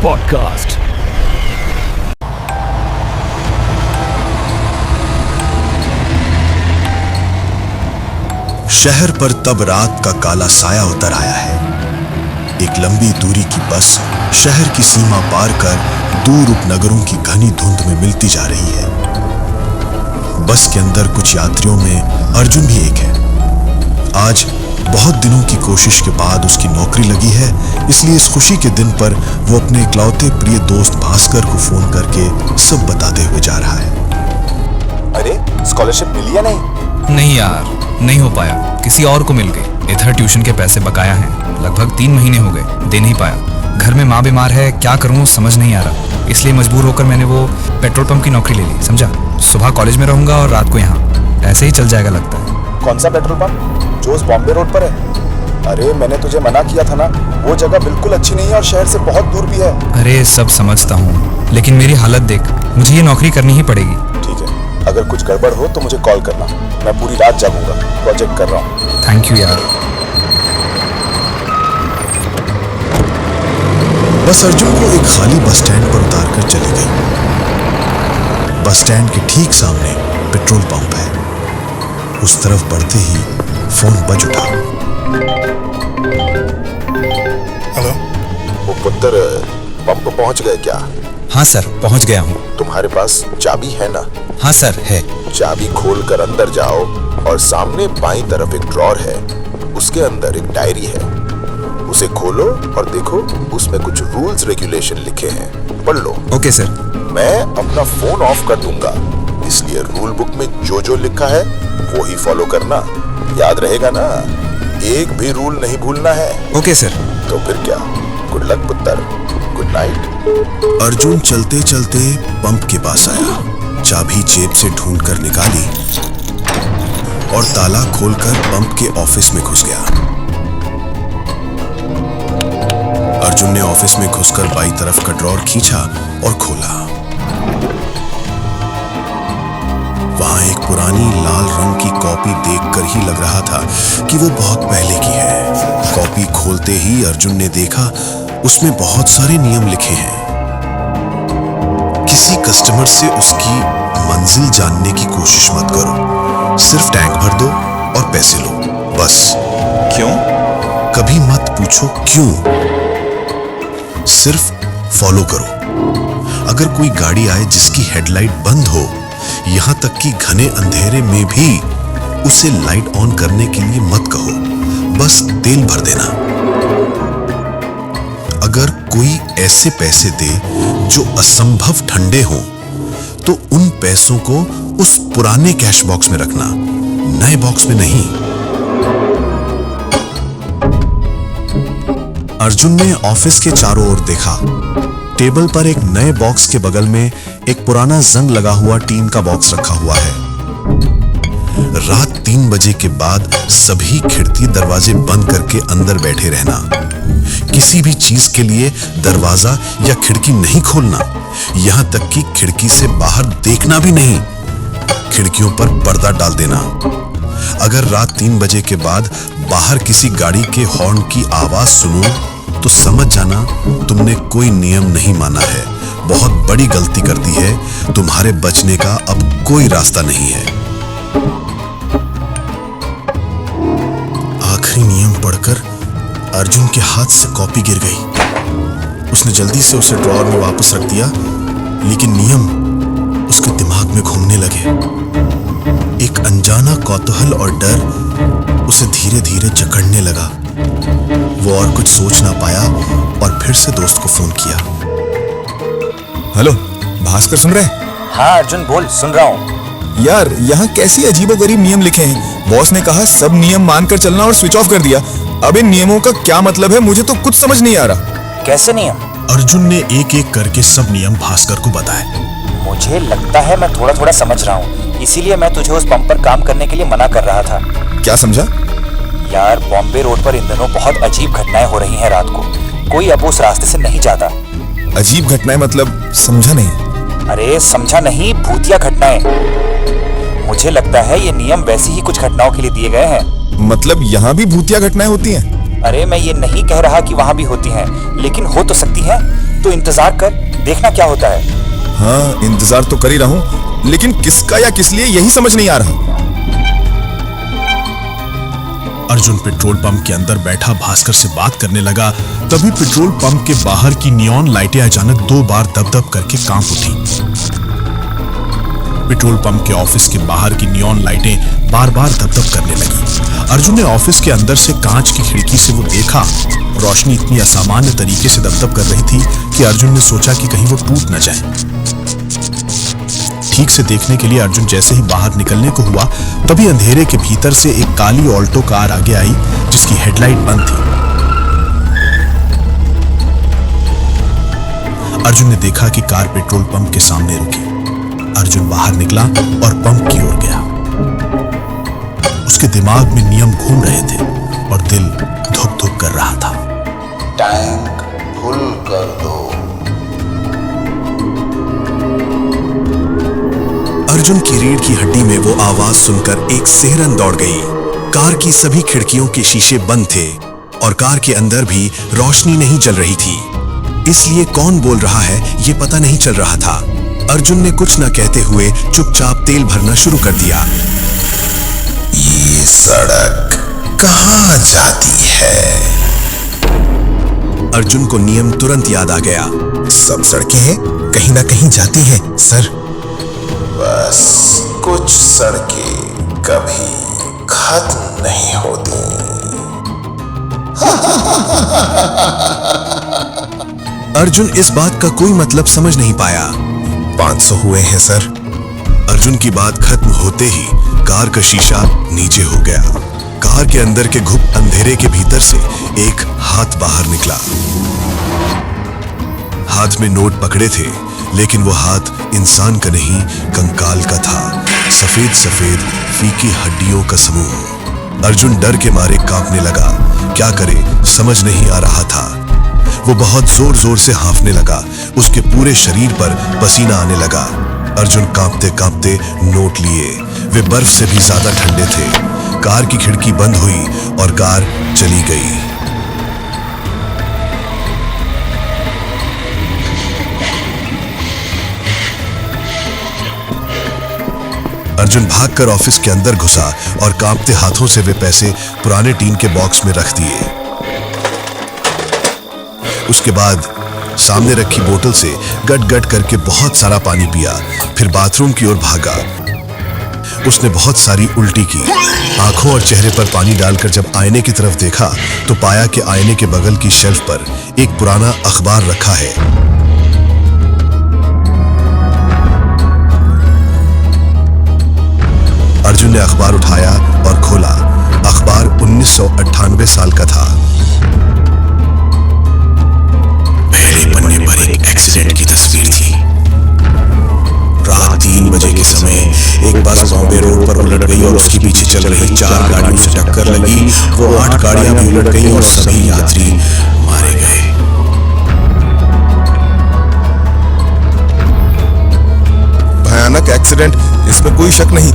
Podcast. शहर पर तब रात का काला साया उतर आया है। एक लंबी दूरी की बस शहर की सीमा पार कर दूर उपनगरों की घनी धुंध में मिलती जा रही है। बस के अंदर कुछ यात्रियों में अर्जुन भी एक है। आज बहुत दिनों की कोशिश के बाद उसकी नौकरी लगी है, इसलिए इस खुशी के दिन पर वो अपने इकलौते प्रिय दोस्त भास्कर को फोन करके सब बताते हुए जा रहा है। अरे स्कॉलरशिप मिली या नहीं? नहीं यार, नहीं हो पाया। किसी और को मिल गई। इधर ट्यूशन के पैसे बकाया हैं, लगभग 3 महीने हो गए, दे नहीं पाया। घर में माँ बीमार है, क्या करूँ समझ नहीं आ रहा। इसलिए मजबूर होकर मैंने वो पेट्रोल पंप की नौकरी ले ली, समझा। सुबह कॉलेज में रहूंगा और रात को यहाँ। ऐसे ही चल जाएगा लगता है। कौन सा पेट्रोल पंप? जो उस बॉम्बे रोड पर है? अरे मैंने तुझे मना किया था ना, वो जगह बिल्कुल अच्छी नहीं है और शहर से बहुत दूर भी है। अरे सब समझता हूँ, लेकिन मेरी हालत देख, मुझे ये नौकरी करनी ही पड़ेगी। ठीक है, अगर कुछ गड़बड़ हो तो मुझे कॉल करना, मैं पूरी रात जागूंगा, प्रोजेक्ट कर रहा हूँ। थैंक यू यार। बस अर्जुन को एक खाली बस स्टैंड पर उतार कर चली गई। बस स्टैंड के ठीक सामने पेट्रोल पंप है। उस तरफ बढ़ते ही फोन बज उठा। हेलो, वो पुत्र पंप पहुंच गए क्या? हाँ सर, पहुंच गया हूँ। तुम्हारे पास चाबी है ना? हाँ सर, है। चाबी खोल कर अंदर जाओ और सामने बाईं तरफ एक ड्रॉर है, उसके अंदर एक डायरी है। उसे खोलो और देखो, उसमें कुछ रूल्स रेगुलेशन लिखे हैं, पढ़ लो। Okay sir. मैं अपना फोन ऑफ कर दूंगा, इसलिए रूल बुक में जो जो लिखा है वो ही फॉलो करना। याद रहेगा ना? एक भी रूल नहीं भूलना है। Okay sir. तो फिर क्या, गुड लक पुत्र, गुड नाइट। अर्जुन चलते चलते पंप के पास आया, चाबी जेब से ढूंढकर निकाली और ताला खोलकर पंप के ऑफिस में घुस गया। अर्जुन ने ऑफिस में घुसकर बाईं तरफ का ड्रॉर खींचा और खोला। वहां एक पुरानी लाल रंग की कॉपी देखकर ही लग रहा था कि वो बहुत पहले की है। कॉपी खोलते ही अर्जुन ने देखा उसमें बहुत सारे नियम लिखे हैं। किसी कस्टमर से उसकी मंजिल जानने की कोशिश मत करो, सिर्फ टैंक भर दो और पैसे लो, बस। क्यों? कभी मत पूछो क्यों, सिर्फ फॉलो करो। अगर कोई गाड़ी आए जिसकी हेडलाइट बंद हो, यहां तक कि घने अंधेरे में भी, उसे लाइट ऑन करने के लिए मत कहो, बस तेल भर देना। अगर कोई ऐसे पैसे दे जो असंभव ठंडे हों, तो उन पैसों को उस पुराने कैश बॉक्स में रखना, नए बॉक्स में नहीं। अर्जुन ने ऑफिस के चारों ओर देखा। टेबल पर एक नए बॉक्स के बगल में एक पुराना जंग लगा हुआ टीन का बॉक्स रखा हुआ है। रात 3 बजे के बाद सभी खिड़की दरवाजे बंद करके अंदर बैठे रहना। किसी भी चीज के लिए दरवाजा या खिड़की नहीं खोलना, यहां तक कि खिड़की से बाहर देखना भी नहीं। खिड़कियों पर पर्दा डाल देना। अगर रात 3 बजे के बाद बाहर किसी गाड़ी के हॉर्न की आवाज सुनो तो समझ जाना तुमने कोई नियम नहीं माना है, बहुत बड़ी गलती कर दी है। तुम्हारे बचने का अब कोई रास्ता नहीं है। आखिरी नियम पढ़कर अर्जुन के हाथ से कॉपी गिर गई। उसने जल्दी से उसे ड्रॉअर में वापस रख दिया, लेकिन नियम उसके दिमाग में घूमने लगे। एक अनजाना कौतूहल और डर उसे धीरे धीरे जकड़ने लगा। वो और कुछ सोच ना पाया और फिर से दोस्त को फोन किया। हेलो भास्कर, सुन रहे? हाँ अर्जुन बोल, सुन रहा हूँ। यार यहाँ कैसी अजीबोगरीब नियम लिखे हैं। बॉस ने कहा सब नियम मानकर चलना और स्विच ऑफ कर दिया। अब इन नियमों का क्या मतलब है, मुझे तो कुछ समझ नहीं आ रहा। कैसे नियम? अर्जुन ने एक एक करके सब नियम भास्कर को बताए। मुझे लगता है मैं थोड़ा थोड़ा समझ रहा हूँ, इसीलिए मैं तुझे उस पंप पर काम करने के लिए मना कर रहा था। क्या समझा? यार बॉम्बे रोड पर इन दिनों बहुत अजीब घटनाएं हो रही हैं रात को। कोई अब उस रास्ते से नहीं जाता। अजीब घटनाएं मतलब समझा नहीं। अरे समझा नहीं, भूतिया घटनाएं। मुझे लगता है ये नियम वैसी ही कुछ घटनाओं के लिए दिए गए हैं। मतलब यहाँ भी भूतिया घटनाएं होती हैं? अरे मैं ये नहीं कह रहा कि वहाँ भी होती हैं, लेकिन हो तो सकती हैं। तो इंतजार कर, देखना क्या होता है। हाँ, इंतजार तो कर ही रहा हूँ, लेकिन किसका या किस लिए यही समझ नहीं आ रहा। अर्जुन पेट्रोल पंप के अंदर बैठा भास्कर से बात करने लगा। तभी पेट्रोल पंप के बाहर की नियॉन लाइटें अचानक 2 बार दब-दब करके कांप उठी। पेट्रोल पंप के ऑफिस के बाहर की नियॉन लाइटें बार-बार दब-दब करने लगी। अर्जुन ने ऑफिस के अंदर से कांच की खिड़की से वो देखा। रोशनी इतनी असामान्य तरीके से दब-दब कर रही थी कि अर्जुन ने सोचा कि कहीं वो टूट न जाए। ठीक से देखने के लिए अर्जुन जैसे ही बाहर निकलने को हुआ, तभी अंधेरे के भीतर से एक काली ऑल्टो कार आगे आई जिसकी हेडलाइट बंद थी। अर्जुन ने देखा कि कार पेट्रोल पंप के सामने रुकी। अर्जुन बाहर निकला और पंप की ओर गया। उसके दिमाग में नियम घूम रहे थे और दिल धुक-धुक कर रहा था। टैंक फुल कर दो। अर्जुन की रीढ़ की हड्डी में वो आवाज सुनकर एक सिहरन दौड़ गई। कार की सभी खिड़कियों के शीशे बंद थे और कार के अंदर भी रोशनी नहीं जल रही थी, इसलिए कौन बोल रहा है ये पता नहीं चल रहा था। अर्जुन ने कुछ न कहते हुए चुपचाप तेल भरना शुरू कर दिया। ये सड़क कहाँ जाती है? अर्जुन को नियम तुरंत याद आ गया। सब सड़कें कहीं ना कहीं जाती हैं, सर। बस कुछ सड़कें कभी खत्म नहीं होती। अर्जुन इस बात का कोई मतलब समझ नहीं पाया। 500 हुए हैं, सर। अर्जुन की बात खत्म होते ही कार का शीशा नीचे हो गया। कार के अंदर के घुप अंधेरे के भीतर से एक हाथ बाहर निकला। हाथ में नोट पकड़े थे, लेकिन वो हाथ इंसान का नहीं, कंकाल का था। सफेद सफेद फीकी हड्डियों का समूह। अर्जुन डर के मारे कांपने लगा। क्या करे समझ नहीं आ रहा था। वो बहुत जोर जोर से हांफने लगा। उसके पूरे शरीर पर पसीना आने लगा। अर्जुन कांपते कांपते नोट लिए। वे बर्फ से भी ज्यादा ठंडे थे। कार की खिड़की बंद हुई और कार चली गई। अर्जुन भागकर ऑफिस के अंदर घुसा और कांपते हाथों से वे पैसे पुराने टीन के बॉक्स में रख दिए। उसके बाद सामने रखी बोतल से गट-गट करके बहुत सारा पानी पिया। फिर बाथरूम की ओर भागा। उसने बहुत सारी उल्टी की। आंखों और चेहरे पर पानी डालकर जब आईने की तरफ देखा तो पाया कि आईने के बगल की शेल्फ पर एक पुराना अखबार रखा है। अर्जुन ने अखबार उठाया और खोला। अखबार 1998 साल का था। पहले पन्ने पर एक एक्सीडेंट की तस्वीर थी। रात 3 बजे के समय एक बस बॉम्बे रोड पर उलट गई और उसके पीछे चल रही 4 गाड़ियों से टक्कर लगी। वो 8 गाड़ियां भी उलट गई और सभी यात्री मारे गए। भयानक एक्सीडेंट, इसमें कोई शक नहीं,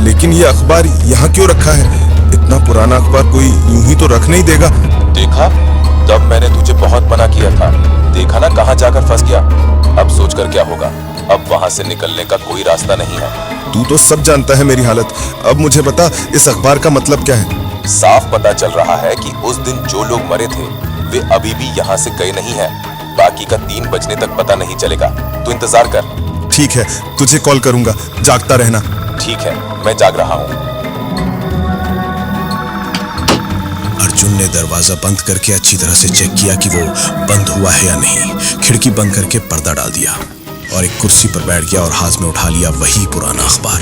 लेकिन ये अखबार यहाँ क्यों रखा है? इतना पुराना अखबार कोई यूं ही तो रख नहीं देगा। देखा, तब मैंने तुझे बहुत मना किया था। देखा ना कहाँ जाकर फंस गया। अब सोचकर क्या होगा? अब वहां से निकलने का कोई रास्ता नहीं है। तू तो सब जानता है मेरी हालत। अब मुझे बता, इस अखबार का मतलब क्या है? साफ पता चल रहा है कि उस दिन जो लोग मरे थे वे अभी भी यहाँ से गए नहीं हैं। बाकी का 3 बजने तक पता नहीं चलेगा। तू इंतजार कर। ठीक है, तुझे कॉल करूंगा। जागता रहना। ठीक है, मैं जाग रहा हूँ। अर्जुन ने दरवाजा बंद करके अच्छी तरह से चेक किया कि वो बंद हुआ है या नहीं। खिड़की बंद करके पर्दा डाल दिया और एक कुर्सी पर बैठ गया और हाथ में उठा लिया वही पुराना अखबार।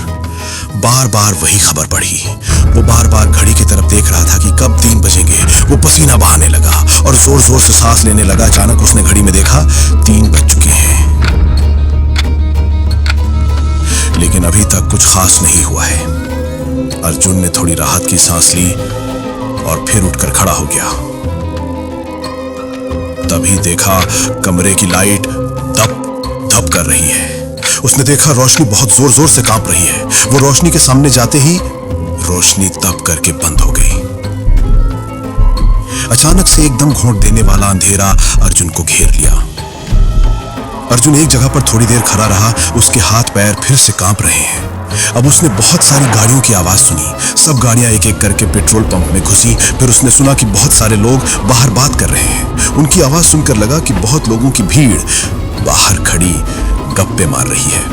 बार बार वही खबर पढ़ी। वो बार बार घड़ी की तरफ देख रहा था कि कब 3 बजेंगे। वो पसीना बहाने लगा और जोर जोर से सांस लेने लगा। अचानक उसने घड़ी में देखा 3 बज चुके हैं, लेकिन अभी तक कुछ खास नहीं हुआ है। अर्जुन ने थोड़ी राहत की सांस ली और फिर उठकर खड़ा हो गया। तभी देखा कमरे की लाइट दब धप कर रही है। उसने देखा रोशनी बहुत जोर जोर से कांप रही है। वो रोशनी के सामने जाते ही रोशनी दब करके बंद हो गई। अचानक से एकदम घोंट देने वाला अंधेरा अर्जुन को घेर लिया। अर्जुन एक जगह पर थोड़ी देर खड़ा रहा। उसके हाथ पैर फिर से कांप रहे हैं। अब उसने बहुत सारी गाड़ियों की आवाज सुनी। सब गाड़ियां एक एक करके पेट्रोल पंप में घुसी। फिर उसने सुना कि बहुत सारे लोग बाहर बात कर रहे हैं। उनकी आवाज सुनकर लगा कि बहुत लोगों की भीड़ बाहर खड़ी गप्पे मार रही है।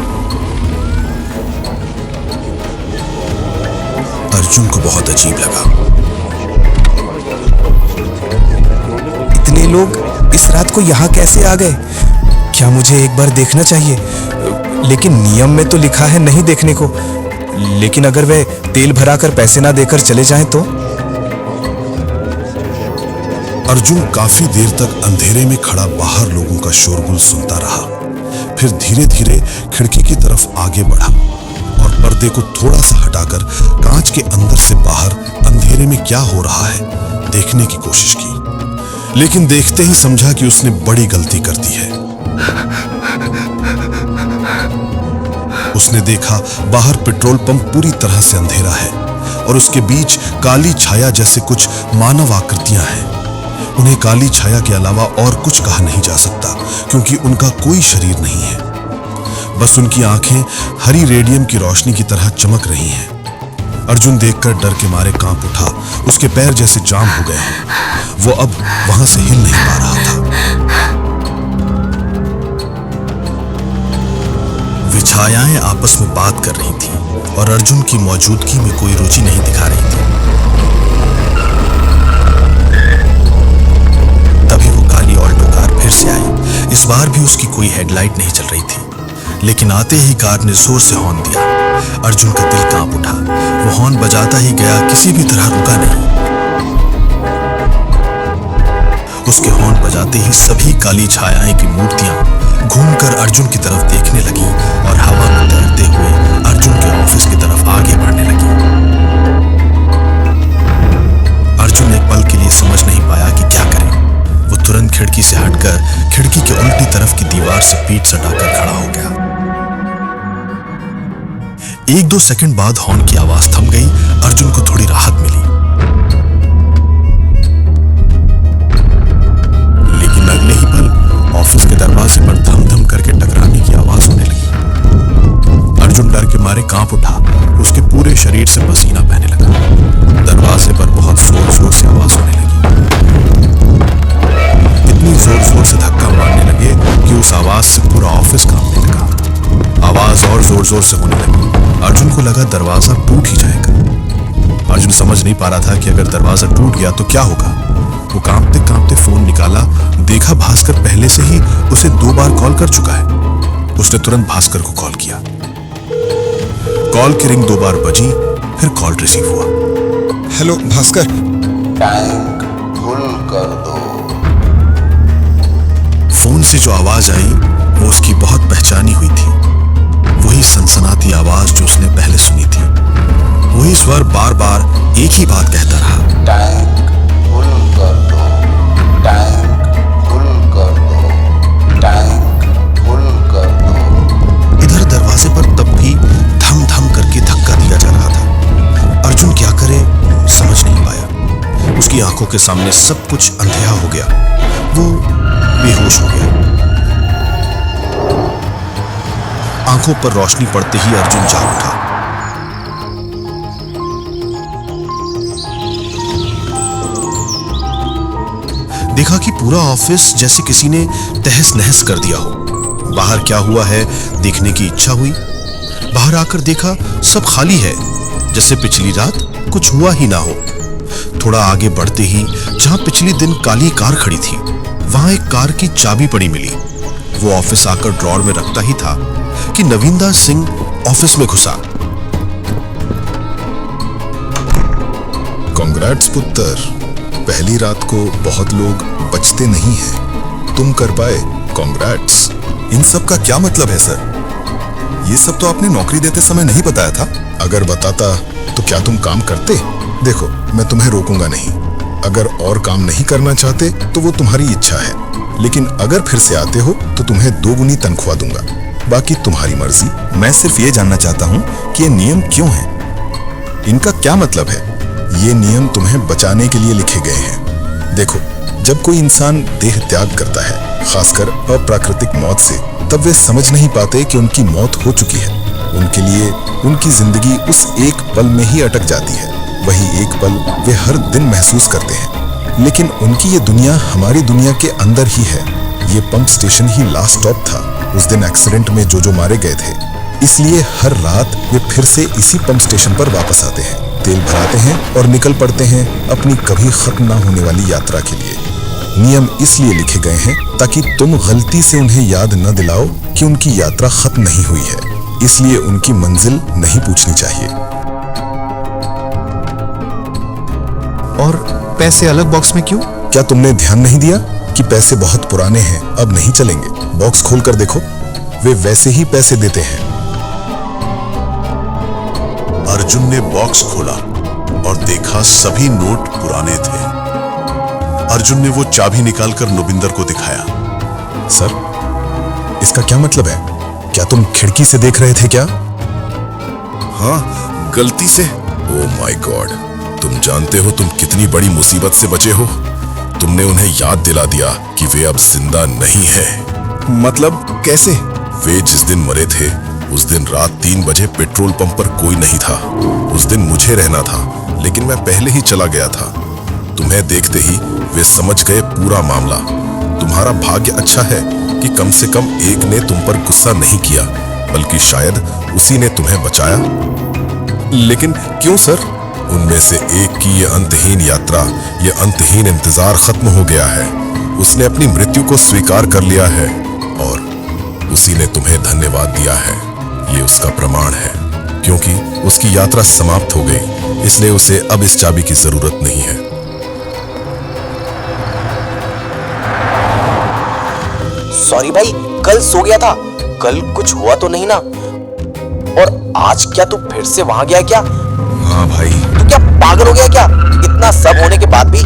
अर्जुन को बहुत अजीब लगा। इतने लोग इस रात को यहाँ कैसे आ गए? क्या मुझे एक बार देखना चाहिए? लेकिन नियम में तो लिखा है नहीं देखने को। लेकिन अगर वे तेल भरा कर पैसे ना देकर चले जाएं तो? अर्जुन काफी देर तक अंधेरे में खड़ा बाहर लोगों का शोरगुल सुनता रहा। फिर धीरे धीरे खिड़की की तरफ आगे बढ़ा और पर्दे को थोड़ा सा हटाकर कांच के अंदर से बाहर अंधेरे में क्या हो रहा है देखने की कोशिश की। लेकिन देखते ही समझा कि उसने बड़ी गलती कर दी है। उसने देखा बाहर पेट्रोल पंप पूरी तरह से अंधेरा है और उसके बीच काली छाया जैसे कुछ मानव आकृतियां हैं। उन्हें काली छाया के अलावा और कुछ कहा नहीं जा सकता क्योंकि उनका कोई शरीर नहीं है। बस उनकी आंखें हरी रेडियम की रोशनी की तरह चमक रही हैं। अर्जुन देखकर डर के मारे कांप उठा। उसके पैर जैसे जाम हो गए हैं। वो अब वहां से हिल नहीं पा रहा था। वे छायाएं आपस में बात कर रही थीं और अर्जुन की मौजूदगी में कोई रुचि नहीं दिखा रही थी। तभी वो काली ऑल्टो कार फिर से आई। इस बार भी उसकी कोई हेडलाइट नहीं चल रही थी। लेकिन आते ही कार ने जोर से हॉर्न दिया। अर्जुन का दिल कांप उठा। वो हॉर्न बजाता ही गया, किसी भी तरह रुका नहीं। उसके हॉर्न बजाते ही सभी काली छायाएं की मूर्तियां घूमकर अर्जुन की तरफ देखने लगी और हवा में तैरते हुए अर्जुन के ऑफिस की तरफ आगे बढ़ने लगी। अर्जुन एक पल के लिए समझ नहीं पाया कि क्या करे। वो तुरंत खिड़की से हटकर खिड़की के उल्टी तरफ की दीवार से पीठ सटाकर खड़ा हो गया। 1-2 सेकंड बाद हॉर्न की आवाज थम गई। अर्जुन को थोड़ी राहत मिली। लेकिन अगले ही पल ऑफिस के दरवाजे पर धम धम करके टकराने की आवाज होने लगी। अर्जुन डर के मारे कांप उठा। उसके पूरे शरीर से पसीना बहने लगा। दरवाजे पर बहुत जोर जोर से आवाज होने लगी। इतनी जोर जोर से धक्का मारने लगे कि उस आवाज से पूरा ऑफिस कांपने लगा। आवाज और जोर जोर से होने लगी। अर्जुन को लगा दरवाजा टूट ही जाएगा। अर्जुन समझ नहीं पा रहा था कि अगर दरवाजा टूट गया तो क्या होगा। वो कांपते कांपते फोन निकाला। देखा भास्कर पहले से ही उसे 2 बार कॉल कर चुका है। उसने तुरंत भास्कर को कॉल किया। कॉल की रिंग 2 बार बजी, फिर कॉल रिसीव हुआ। हेलो भास्कर। टैंक फुल कर दो। फोन से जो आवाज आई वो उसकी बहुत पहचानी हुई थी। वही सनसनाती आवाज जो उसने पहले सुनी थी। वही स्वर बार बार एक ही बात कहता रहा, टैंक फुल कर दो, टैंक फुल कर दो, टैंक फुल कर दो। इधर दरवाजे पर तब भी धम धम करके धक्का दिया जा रहा था। अर्जुन क्या करे समझ नहीं पाया। उसकी आंखों के सामने सब कुछ अंधेरा हो गया। वो बेहोश हो गया। आंखों पर रोशनी पड़ते ही अर्जुन जाग उठा। देखा कि पूरा ऑफिस जैसे किसी ने तहस नहस कर दिया हो। बाहर क्या हुआ है देखने की इच्छा हुई। बाहर आकर देखा सब खाली है, जैसे पिछली रात कुछ हुआ ही ना हो। थोड़ा आगे बढ़ते ही जहां पिछले दिन काली कार खड़ी थी वहां एक कार की चाबी पड़ी मिली। वो ऑफिस आकर ड्रॉर में रखता ही था कि नवीनदास सिंह ऑफिस में घुसा। कांग्रेट्स पुत्र, पहली रात को बहुत लोग बचते नहीं हैं। तुम कर पाए, कांग्रेट्स। इन सब का क्या मतलब है सर? ये सब तो आपने नौकरी देते समय नहीं बताया था। अगर बताता तो क्या तुम काम करते? देखो, मैं तुम्हें रोकूंगा नहीं। अगर और काम नहीं करना चाहते तो वो तुम्हारी इच्छा है, लेकिन अगर फिर से आते हो तो तुम्हें 2 गुनी तनख्वाह दूंगा। बाकी तुम्हारी मर्जी। मैं सिर्फ ये जानना चाहता हूँ कि ये नियम क्यों है, इनका क्या मतलब है? ये नियम तुम्हें बचाने के लिए लिखे गए हैं। देखो, जब कोई इंसान देह त्याग करता है, खासकर अप्राकृतिक मौत से, तब वे समझ नहीं पाते कि उनकी मौत हो चुकी है। उनके लिए उनकी जिंदगी उस एक पल में ही अटक जाती है। वही एक पल वे हर दिन महसूस करते हैं। लेकिन उनकी ये दुनिया हमारी दुनिया के अंदर ही है। ये पंप स्टेशन ही लास्ट स्टॉप था उस दिन एक्सीडेंट में जो मारे गए थे। इसलिए हर रात वे फिर से इसी पंप स्टेशन पर वापस आते हैं, तेल भराते हैं और निकल पड़ते हैं अपनी कभी खत्म ना होने वाली यात्रा के लिए। नियम इसलिए लिखे गए हैं ताकि तुम गलती से उन्हें याद न दिलाओ कि उनकी यात्रा खत्म नहीं हुई है। इसलिए उनकी मंजिल नहीं पूछनी चाहिए। और पैसे अलग बॉक्स में क्यों? क्या तुमने ध्यान नहीं दिया कि पैसे बहुत पुराने हैं, अब नहीं चलेंगे? बॉक्स खोलकर देखो, वे वैसे ही पैसे देते हैं। अर्जुन ने बॉक्स खोला और देखा सभी नोट पुराने थे। अर्जुन ने वो चाबी निकालकर नोबिंदर को दिखाया। सर, इसका क्या मतलब है? क्या तुम खिड़की से देख रहे थे क्या? हाँ, गलती से। ओह माय गॉड, तुम जानते हो तुम कितनी बड़ी मुसीबत से बचे हो। तुमने उन्हें याद दिला दिया कि वे अब जिंदा नहीं हैं। मतलब कैसे? वे जिस दिन मरे थे उस दिन रात 3 बजे पेट्रोल पंप पर कोई नहीं था। उस दिन मुझे रहना था, लेकिन मैं पहले ही चला गया था। तुम्हें देखते ही वे समझ गए पूरा मामला। तुम्हारा भाग्य अच्छा है कि कम से कम एक ने तुम पर गुस्सा नहीं किया, बल्कि शायद उसी ने तुम्हें बचाया। लेकिन क्यों सर? उनमें से एक की ये अंतहीन यात्रा, ये अंतहीन इंतजार खत्म हो गया है। उसने अपनी मृत्यु को स्वीकार कर लिया है और उसी ने तुम्हें धन्यवाद दिया है। ये उसका प्रमाण है, क्योंकि उसकी यात्रा समाप्त हो गई, इसलिए उसे अब इस चाबी की जरूरत नहीं है। सॉरी भाई, कल सो गया था। कल कुछ हुआ तो नहीं ना? और आज क्या तू फिर से वहां गया क्या? हाँ भाई। तू क्या पागल हो गया क्या? इतना सब होने के बाद भी?